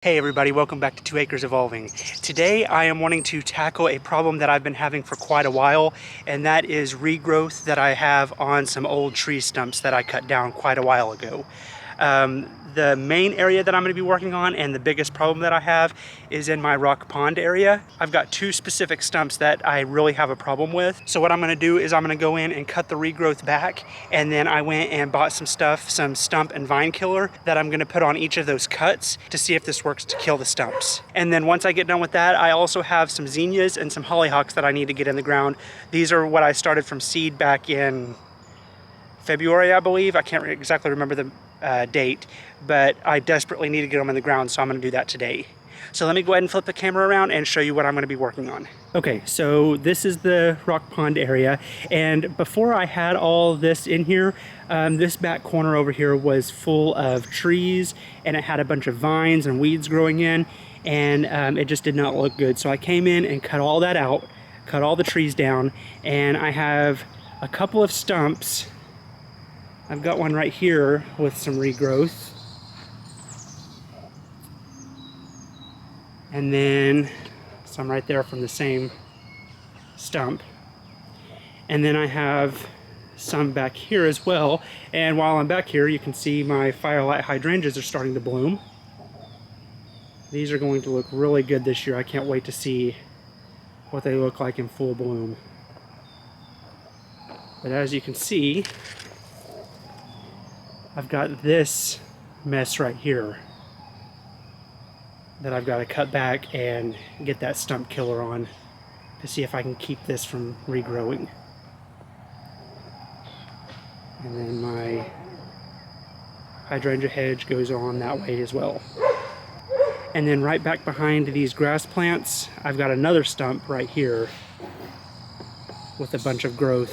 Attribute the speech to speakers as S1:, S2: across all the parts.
S1: Hey everybody, welcome back to 2 Acres Evolving. Today I am wanting to tackle a problem that I've been having for quite a while, and that is regrowth that I have on some old tree stumps that I cut down quite a while ago. The main area that I'm going to be working on and the biggest problem that I have is in my rock pond area. I've got 2 specific stumps that I really have a problem with. So what I'm going to do is I'm going to go in and cut the regrowth back, and then I went and bought some stuff, some stump and vine killer that I'm going to put on each of those cuts to see if this works to kill the stumps. And then once I get done with that, I also have some zinnias and some hollyhocks that I need to get in the ground. These are what I started from seed back in February, I believe. I can't exactly remember the date, but I desperately need to get them in the ground, so I'm going to do that today. So let me go ahead and flip the camera around and show you what I'm going to be working on. Okay, so this is the rock pond area, and before I had all this in here, this back corner over here was full of trees, and it had a bunch of vines and weeds growing in, and it just did not look good. So I came in and cut all that out, cut all the trees down, and I have a couple of stumps. I've got one right here with some regrowth. And then some right there from the same stump. And then I have some back here as well. And while I'm back here, you can see my firelight hydrangeas are starting to bloom. These are going to look really good this year. I can't wait to see what they look like in full bloom. But as you can see, I've got this mess right here that I've got to cut back and get that stump killer on to see if I can keep this from regrowing. And then my hydrangea hedge goes on that way as well. And then right back behind these grass plants, I've got another stump right here with a bunch of growth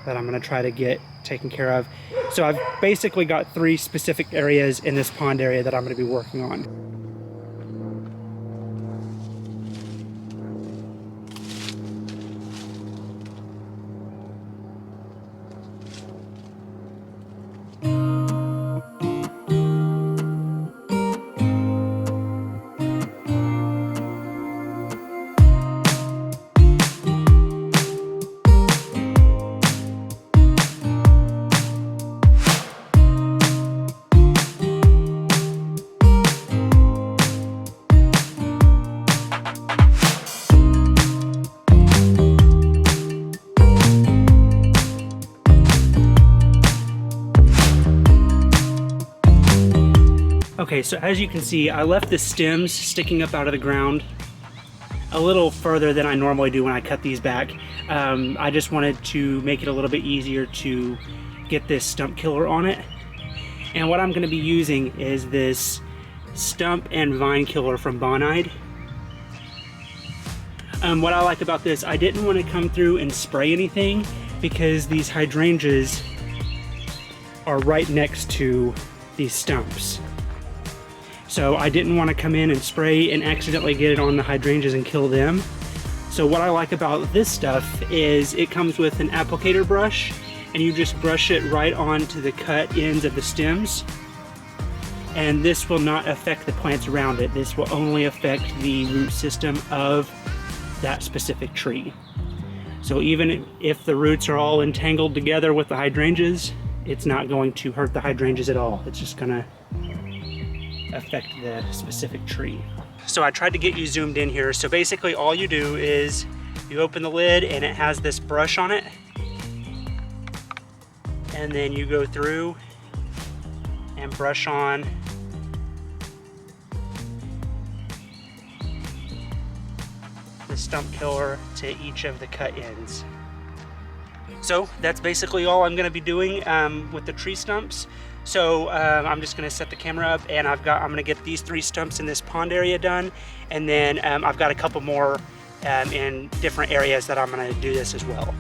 S1: that I'm going to try to get taken care of. So I've basically got 3 specific areas in this pond area that I'm going to be working on. Okay, so as you can see, I left the stems sticking up out of the ground a little further than I normally do when I cut these back. I just wanted to make it a little bit easier to get this stump killer on it. And what I'm going to be using is this stump and vine killer from Bonide. What I like about this, I didn't want to come through and spray anything because these hydrangeas are right next to these stumps. So I didn't want to come in and spray and accidentally get it on the hydrangeas and kill them. So what I like about this stuff is it comes with an applicator brush, and you just brush it right onto the cut ends of the stems. And this will not affect the plants around it. This will only affect the root system of that specific tree. So even if the roots are all entangled together with the hydrangeas, it's not going to hurt the hydrangeas at all. It's just gonna affect the specific tree. So I tried to get you zoomed in here. So basically all you do is you open the lid and it has this brush on it, and then you go through and brush on the stump killer to each of the cut ends. So that's basically all I'm going to be doing with the tree stumps. So I'm just going to set the camera up, and I'm going to get these 3 stumps in this pond area done, and then I've got a couple more in different areas that I'm going to do this as well.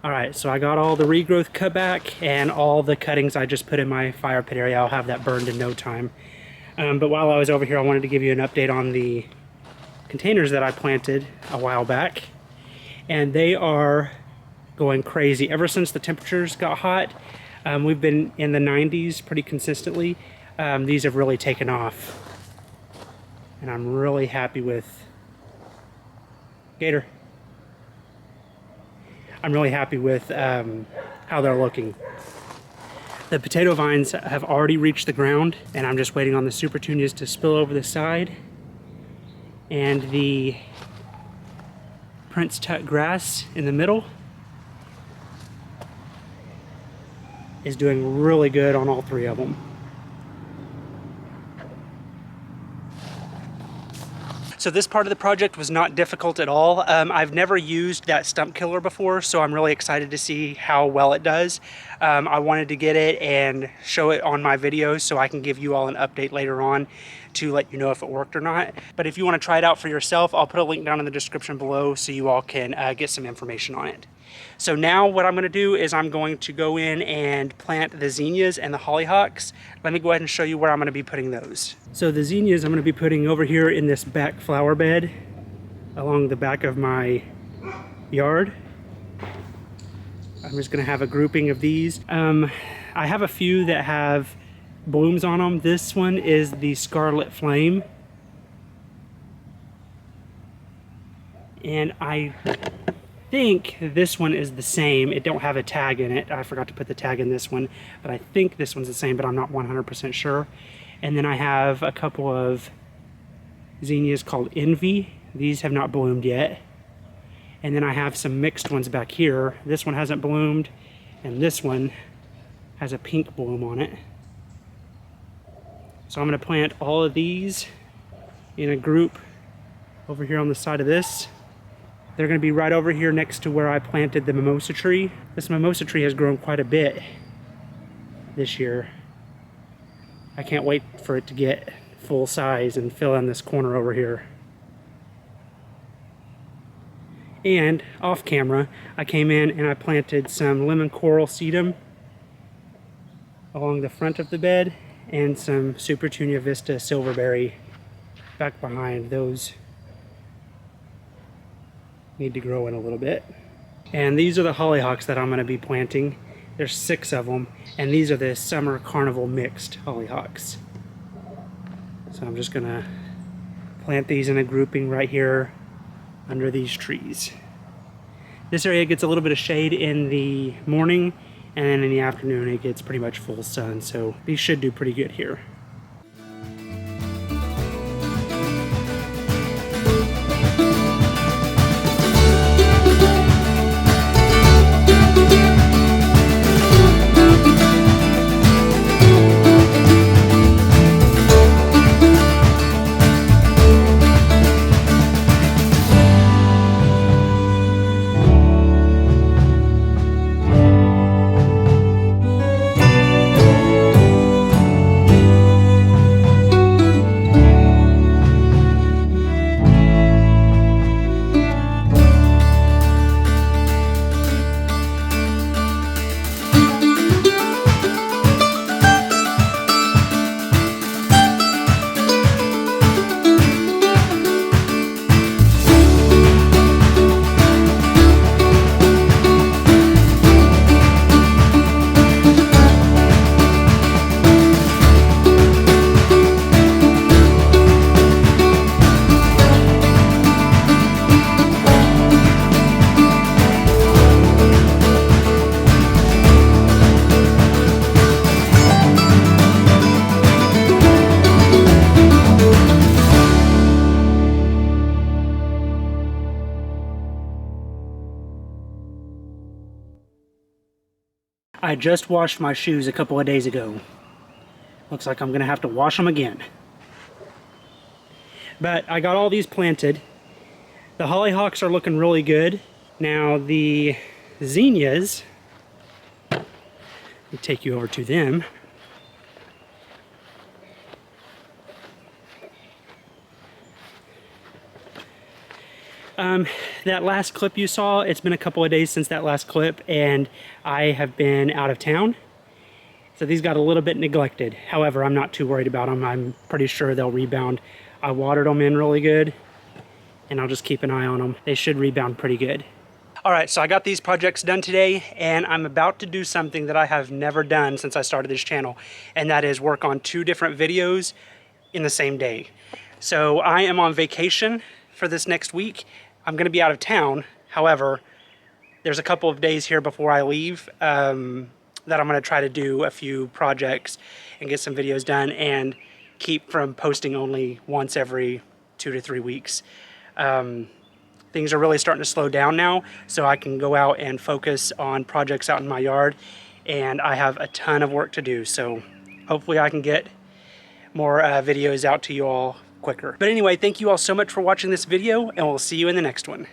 S1: All right, so I got all the regrowth cut back and all the cuttings I just put in my fire pit area. I'll have that burned in no time. But while I was over here, I wanted to give you an update on the containers that I planted a while back. And they are going crazy. Ever since the temperatures got hot, we've been in the 90s pretty consistently. These have really taken off. And I'm really happy with Gator. I'm really happy with how they're looking. The potato vines have already reached the ground, and I'm just waiting on the super petunias to spill over the side. And the Prince Tut grass in the middle is doing really good on all three of them. So this part of the project was not difficult at all. I've never used that stump killer before, so I'm really excited to see how well it does. I wanted to get it and show it on my videos so I can give you all an update later on to let you know if it worked or not. But if you want to try it out for yourself, I'll put a link down in the description below so you all can get some information on it. So now what I'm going to do is I'm going to go in and plant the zinnias and the hollyhocks. Let me go ahead and show you where I'm going to be putting those. So the zinnias I'm going to be putting over here in this back flower bed along the back of my yard. I'm just going to have a grouping of these. I have a few that have blooms on them. This one is the Scarlet Flame. And I think this one is the same. It don't have a tag in it. I forgot to put the tag in this one, but I think this one's the same, but I'm not 100% sure. And then I have a couple of zinnias called Envy. These have not bloomed yet. And then I have some mixed ones back here. This one hasn't bloomed, and this one has a pink bloom on it. So I'm going to plant all of these in a group over here on the side of this. They're going to be right over here next to where I planted the mimosa tree. This mimosa tree has grown quite a bit this year. I can't wait for it to get full size and fill in this corner over here. And off camera, I came in and I planted some lemon coral sedum along the front of the bed and some Super Petunia Vista silverberry back behind. Those need to grow in a little bit. And these are the hollyhocks that I'm going to be planting. There's 6 of them, and these are the summer carnival mixed hollyhocks. So I'm just going to plant these in a grouping right here under these trees. This area gets a little bit of shade in the morning, and then in the afternoon it gets pretty much full sun, so these should do pretty good here. I just washed my shoes a couple of days ago. Looks like I'm gonna have to wash them again. But I got all these planted. The hollyhocks are looking really good. Now the zinnias, let me take you over to them. That last clip you saw, it's been a couple of days since that last clip, and I have been out of town. So these got a little bit neglected. However, I'm not too worried about them. I'm pretty sure they'll rebound. I watered them in really good, and I'll just keep an eye on them. They should rebound pretty good. All right, so I got these projects done today, and I'm about to do something that I have never done since I started this channel, and that is work on 2 different videos in the same day. So I am on vacation for this next week. I'm gonna be out of town. However, there's a couple of days here before I leave that I'm gonna try to do a few projects and get some videos done and keep from posting only once every 2 to 3 weeks. Things are really starting to slow down now, so I can go out and focus on projects out in my yard, and I have a ton of work to do, so hopefully I can get more videos out to you all quicker. But anyway, thank you all so much for watching this video, and we'll see you in the next one.